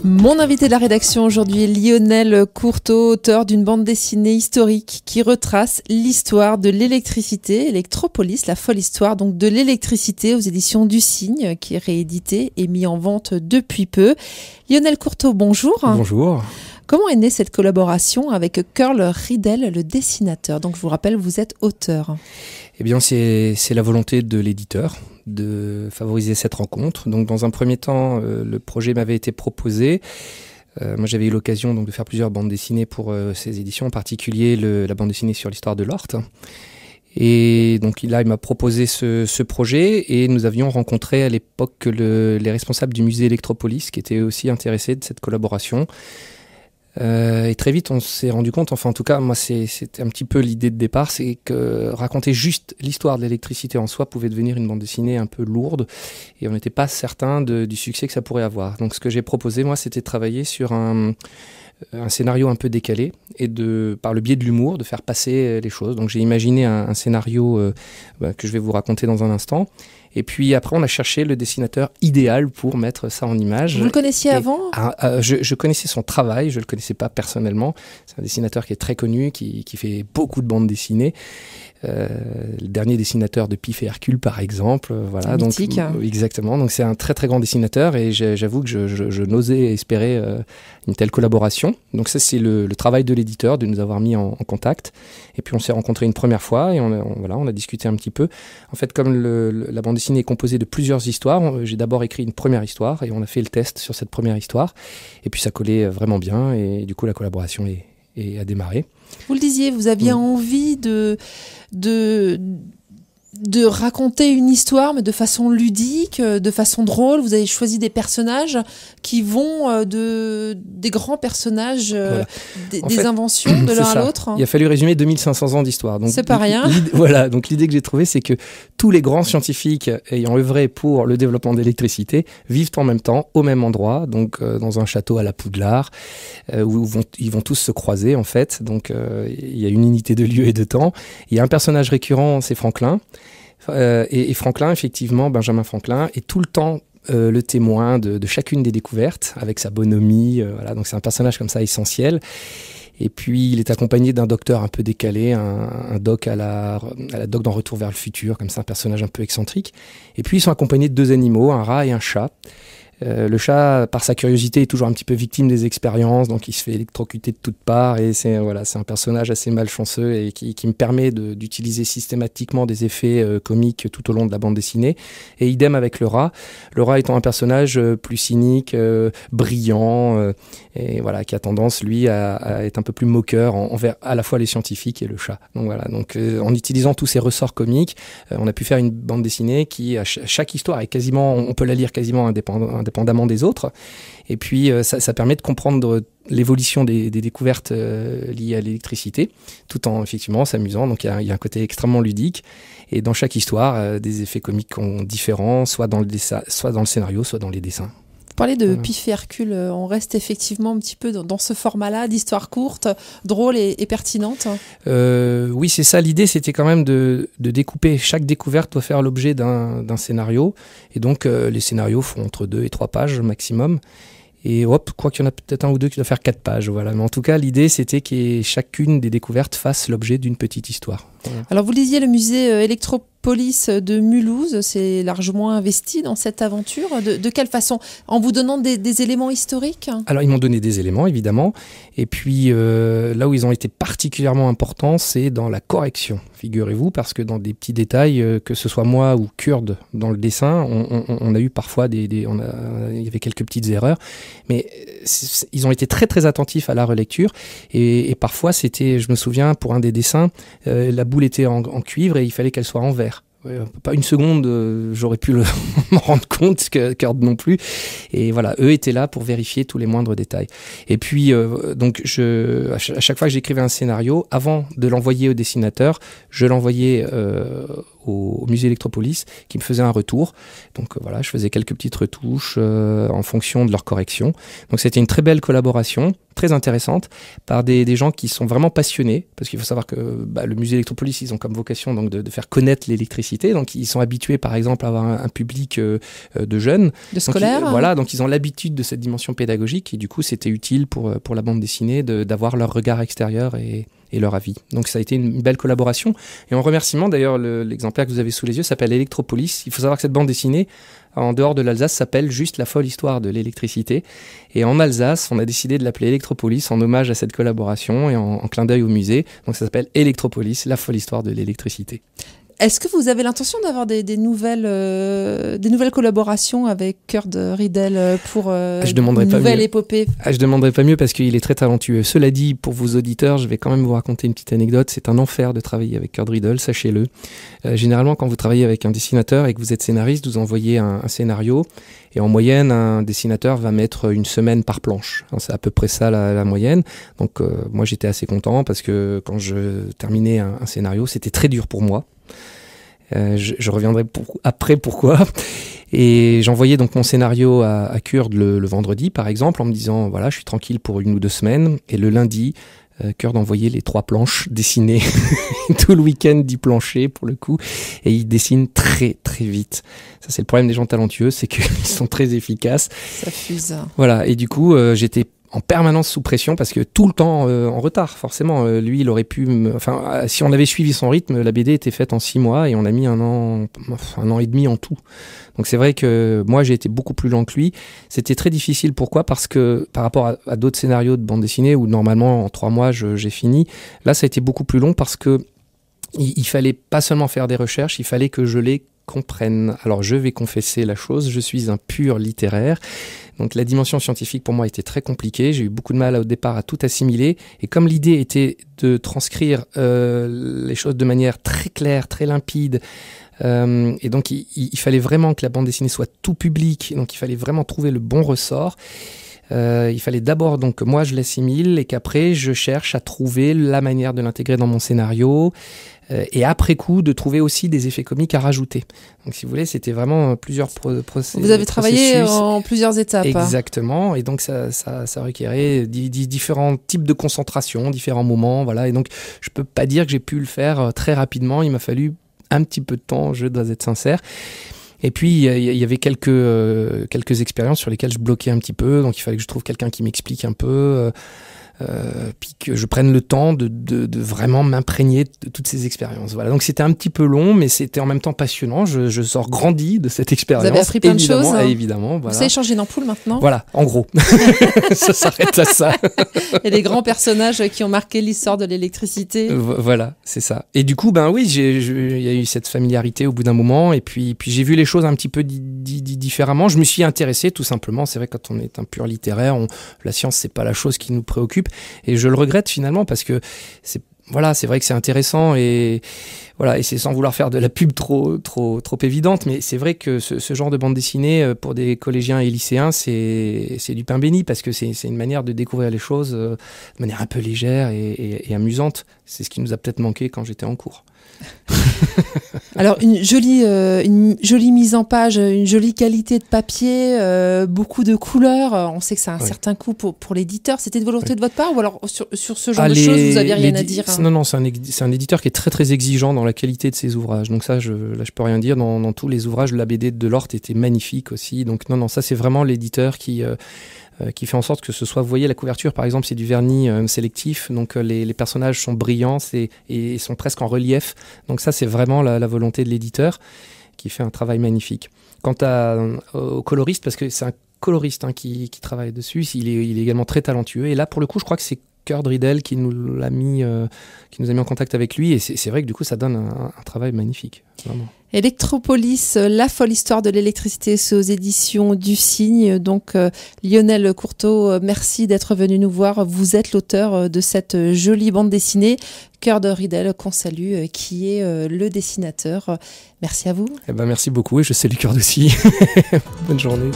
Mon invité de la rédaction aujourd'hui est Lionel Courteau, auteur d'une bande dessinée historique qui retrace l'histoire de l'électricité, Electropolis, la folle histoire donc de l'électricité aux éditions du Cygne, qui est réédité et mis en vente depuis peu. Lionel Courteau, bonjour. Bonjour. Comment est née cette collaboration avec Curl Riedel, le dessinateur? Donc je vous rappelle, vous êtes auteur. Eh bien, c'est la volonté de l'éditeur de favoriser cette rencontre. Donc, dans un premier temps, le projet m'avait été proposé. Moi, j'avais eu l'occasion donc de faire plusieurs bandes dessinées pour ces éditions, en particulier la bande dessinée sur l'histoire de l'Orte. Et donc là, il m'a proposé ce projet et nous avions rencontré à l'époque les responsables du musée Electropolis qui étaient aussi intéressés de cette collaboration. Et très vite, on s'est rendu compte, enfin en tout cas, moi c'était un petit peu l'idée de départ, c'est que raconter juste l'histoire de l'électricité en soi pouvait devenir une bande dessinée un peu lourde et on n'était pas certain du succès que ça pourrait avoir. Donc ce que j'ai proposé, moi, c'était de travailler sur un scénario un peu décalé et par le biais de l'humour, de faire passer les choses. Donc j'ai imaginé un scénario que je vais vous raconter dans un instant. Et puis après, on a cherché le dessinateur idéal pour mettre ça en image. Vous le connaissiez avant ? Je connaissais son travail, je ne le connaissais pas personnellement. C'est un dessinateur qui est très connu, qui fait beaucoup de bandes dessinées. Le dernier dessinateur de Pif et Hercule, par exemple. Voilà. Mythique. Donc, exactement. Donc c'est un très très grand dessinateur et j'avoue que je n'osais espérer une telle collaboration. Donc ça, c'est le travail de l'éditeur, de nous avoir mis en contact. Et puis on s'est rencontrés une première fois et on a discuté un petit peu. En fait, comme la bande dessinée est composée de plusieurs histoires, j'ai d'abord écrit une première histoire et on a fait le test sur cette première histoire. Et puis ça collait vraiment bien et du coup la collaboration a démarré. Vous le disiez, vous aviez envie de raconter une histoire, mais de façon ludique, de façon drôle. Vous avez choisi des personnages qui vont des grands personnages, voilà. des inventions de l'un à l'autre. Il a fallu résumer 2500 ans d'histoire. Donc, c'est pas rien. Voilà, donc l'idée que j'ai trouvée, c'est que tous les grands scientifiques ayant œuvré pour le développement de l'électricité vivent en même temps, au même endroit, donc dans un château à la Poudlard, où ils vont tous se croiser en fait. Donc il y a une unité de lieu et de temps. Il y a un personnage récurrent, c'est Franklin. Et Franklin, effectivement, Benjamin Franklin, est tout le temps le témoin de chacune des découvertes, avec sa bonhomie. Voilà, donc c'est un personnage comme ça essentiel. Et puis il est accompagné d'un docteur un peu décalé, un doc à la doc dans Retour vers le futur, comme ça, un personnage un peu excentrique. Et puis ils sont accompagnés de deux animaux, un rat et un chat. Le chat, par sa curiosité, est toujours un petit peu victime des expériences, donc il se fait électrocuter de toutes parts et c'est un personnage assez malchanceux et qui me permet d'utiliser systématiquement des effets comiques tout au long de la bande dessinée. Et idem avec le rat. Le rat étant un personnage plus cynique, brillant, et voilà, qui a tendance, lui, à être un peu plus moqueur envers à la fois les scientifiques et le chat. Donc voilà, en utilisant tous ces ressorts comiques, on a pu faire une bande dessinée qui, chaque histoire est quasiment, on peut la lire quasiment indépendamment des autres. Et puis, ça permet de comprendre l'évolution des découvertes liées à l'électricité, tout en effectivement s'amusant. Donc, il y a un côté extrêmement ludique. Et dans chaque histoire, des effets comiques différents, soit dans le scénario, soit dans les dessins. Vous parlez de Pif et Hercule, on reste effectivement un petit peu dans ce format-là, d'histoire courte, drôle et pertinente. Oui, c'est ça. L'idée, c'était quand même de découper. Chaque découverte doit faire l'objet d'un scénario. Et donc, les scénarios font entre 2 et 3 pages maximum. Et quoi qu'il y en a peut-être un ou deux qui doivent faire 4 pages. Voilà. Mais en tout cas, l'idée, c'était que chacune des découvertes fasse l'objet d'une petite histoire. Voilà. Alors, vous disiez le musée Electropolis de Mulhouse, c'est largement investi dans cette aventure. De quelle façon ? En vous donnant des éléments historiques ? Alors, ils m'ont donné des éléments, évidemment. Et puis, là où ils ont été particulièrement importants, c'est dans la correction, figurez-vous, parce que dans des petits détails, que ce soit moi ou Kurde dans le dessin, on a eu parfois il y avait quelques petites erreurs. Mais ils ont été très très attentifs à la relecture et parfois c'était, je me souviens, pour un des dessins, la boule était en cuivre et il fallait qu'elle soit en verre. Pas une seconde, j'aurais pu m'en rendre compte, Kurt non plus. Et voilà, eux étaient là pour vérifier tous les moindres détails. Et puis, donc, à chaque fois que j'écrivais un scénario, avant de l'envoyer au dessinateur, je l'envoyais au musée Electropolis qui me faisaient un retour. Donc voilà, je faisais quelques petites retouches en fonction de leur correction. Donc c'était une très belle collaboration, très intéressante, par des gens qui sont vraiment passionnés, parce qu'il faut savoir que le musée Electropolis, ils ont comme vocation donc de faire connaître l'électricité. Donc ils sont habitués par exemple à avoir un public de jeunes. De scolaires. Voilà, donc ils ont l'habitude de cette dimension pédagogique et du coup c'était utile pour la bande dessinée d'avoir leur regard extérieur et leur avis. Donc ça a été une belle collaboration. Et en remerciement, d'ailleurs, l'exemplaire que vous avez sous les yeux s'appelle Electropolis. Il faut savoir que cette bande dessinée, en dehors de l'Alsace, s'appelle juste La folle histoire de l'électricité. Et en Alsace, on a décidé de l'appeler Electropolis en hommage à cette collaboration et en clin d'œil au musée. Donc ça s'appelle Electropolis, La folle histoire de l'électricité. Est-ce que vous avez l'intention d'avoir des nouvelles collaborations avec Kurt Riedel pour une nouvelle épopée? Je demanderai pas mieux parce qu'il est très talentueux. Cela dit, pour vos auditeurs, je vais quand même vous raconter une petite anecdote. C'est un enfer de travailler avec Kurt Riedel, sachez-le. Généralement, quand vous travaillez avec un dessinateur et que vous êtes scénariste, vous envoyez un scénario et en moyenne, un dessinateur va mettre une semaine par planche. C'est à peu près ça la moyenne. Donc moi, j'étais assez content parce que quand je terminais un scénario, c'était très dur pour moi. Je reviendrai après pourquoi. Et j'envoyais donc mon scénario à Kurt le vendredi, par exemple, en me disant, voilà, je suis tranquille pour 1 ou 2 semaines. Et le lundi, Kurt envoyait les 3 planches dessinées tout le week-end, 10 planchers pour le coup. Et il dessine très, très vite. Ça, c'est le problème des gens talentueux, c'est qu'ils sont très efficaces. Ça fuse. Voilà. Et du coup, j'étais en permanence sous pression parce que tout le temps en retard, forcément. Lui, il aurait pu... si on avait suivi son rythme, la BD était faite en 6 mois et on a mis 1 an et demi en tout. Donc c'est vrai que moi, j'ai été beaucoup plus lent que lui. C'était très difficile. Pourquoi ? Parce que par rapport à d'autres scénarios de bande dessinée où normalement, en 3 mois, j'ai fini, là, ça a été beaucoup plus long parce que il fallait pas seulement faire des recherches, il fallait que je les comprenne. Alors je vais confesser la chose, je suis un pur littéraire. Donc la dimension scientifique pour moi était très compliquée, j'ai eu beaucoup de mal au départ à tout assimiler, et comme l'idée était de transcrire les choses de manière très claire, très limpide, et donc il fallait vraiment que la bande dessinée soit tout public, donc il fallait vraiment trouver le bon ressort. Il fallait d'abord donc que moi je l'assimile et qu'après je cherche à trouver la manière de l'intégrer dans mon scénario, et après coup de trouver aussi des effets comiques à rajouter. Donc si vous voulez, c'était vraiment plusieurs processus. Vous avez travaillé en plusieurs étapes. Exactement, et donc ça requérait différents types de concentration, différents moments, voilà. Et donc je peux pas dire que j'ai pu le faire très rapidement, il m'a fallu un petit peu de temps, je dois être sincère. Et puis, il y avait quelques expériences sur lesquelles je bloquais un petit peu. Donc, il fallait que je trouve quelqu'un qui m'explique un peu. Puis que je prenne le temps de vraiment m'imprégner de toutes ces expériences. Voilà. Donc, c'était un petit peu long, mais c'était en même temps passionnant. Je sors grandi de cette expérience. Vous avez appris plein de choses. Évidemment. Voilà. Vous savez changer d'ampoule maintenant ? Voilà, en gros. Ça s'arrête à ça. Et les grands personnages qui ont marqué l'histoire de l'électricité. Voilà, c'est ça. Et du coup, oui, il y a eu cette familiarité au bout d'un moment. Et puis j'ai vu les choses un petit peu différemment. Je me suis intéressé, tout simplement. C'est vrai, quand on est un pur littéraire, la science, c'est pas la chose qui nous préoccupe. Et je le regrette finalement parce que c'est vrai que c'est intéressant et c'est sans vouloir faire de la pub trop évidente, mais c'est vrai que ce genre de bande dessinée pour des collégiens et lycéens, c'est du pain béni parce que c'est une manière de découvrir les choses de manière un peu légère et amusante. C'est ce qui nous a peut-être manqué quand j'étais en cours. Alors une jolie mise en page, une jolie qualité de papier, beaucoup de couleurs. On sait que ça a un certain coût pour l'éditeur. C'était de volonté de votre part ou alors sur ce genre de choses vous aviez rien à dire hein? Non, c'est un éditeur qui est très très exigeant dans la qualité de ses ouvrages. Donc ça, je peux rien dire. Dans tous les ouvrages, la BD de Delort était magnifique aussi. Donc non, ça c'est vraiment l'éditeur qui fait en sorte que ce soit, vous voyez la couverture par exemple, c'est du vernis sélectif, donc les personnages sont brillants et sont presque en relief, donc ça c'est vraiment la volonté de l'éditeur qui fait un travail magnifique. Quant au coloriste, parce que c'est un coloriste qui travaille dessus, il est également très talentueux, et là pour le coup je crois que c'est Kurt Riedel qui nous a mis en contact avec lui, et c'est vrai que du coup ça donne un travail magnifique, vraiment. Electropolis, la folle histoire de l'électricité, c'est aux éditions du Cygne. Donc Lionel Courteau, merci d'être venu nous voir. Vous êtes l'auteur de cette jolie bande dessinée. Kurt Riedel, qu'on salue, qui est le dessinateur. Merci à vous. Merci beaucoup et je salue Kurt aussi. Bonne journée.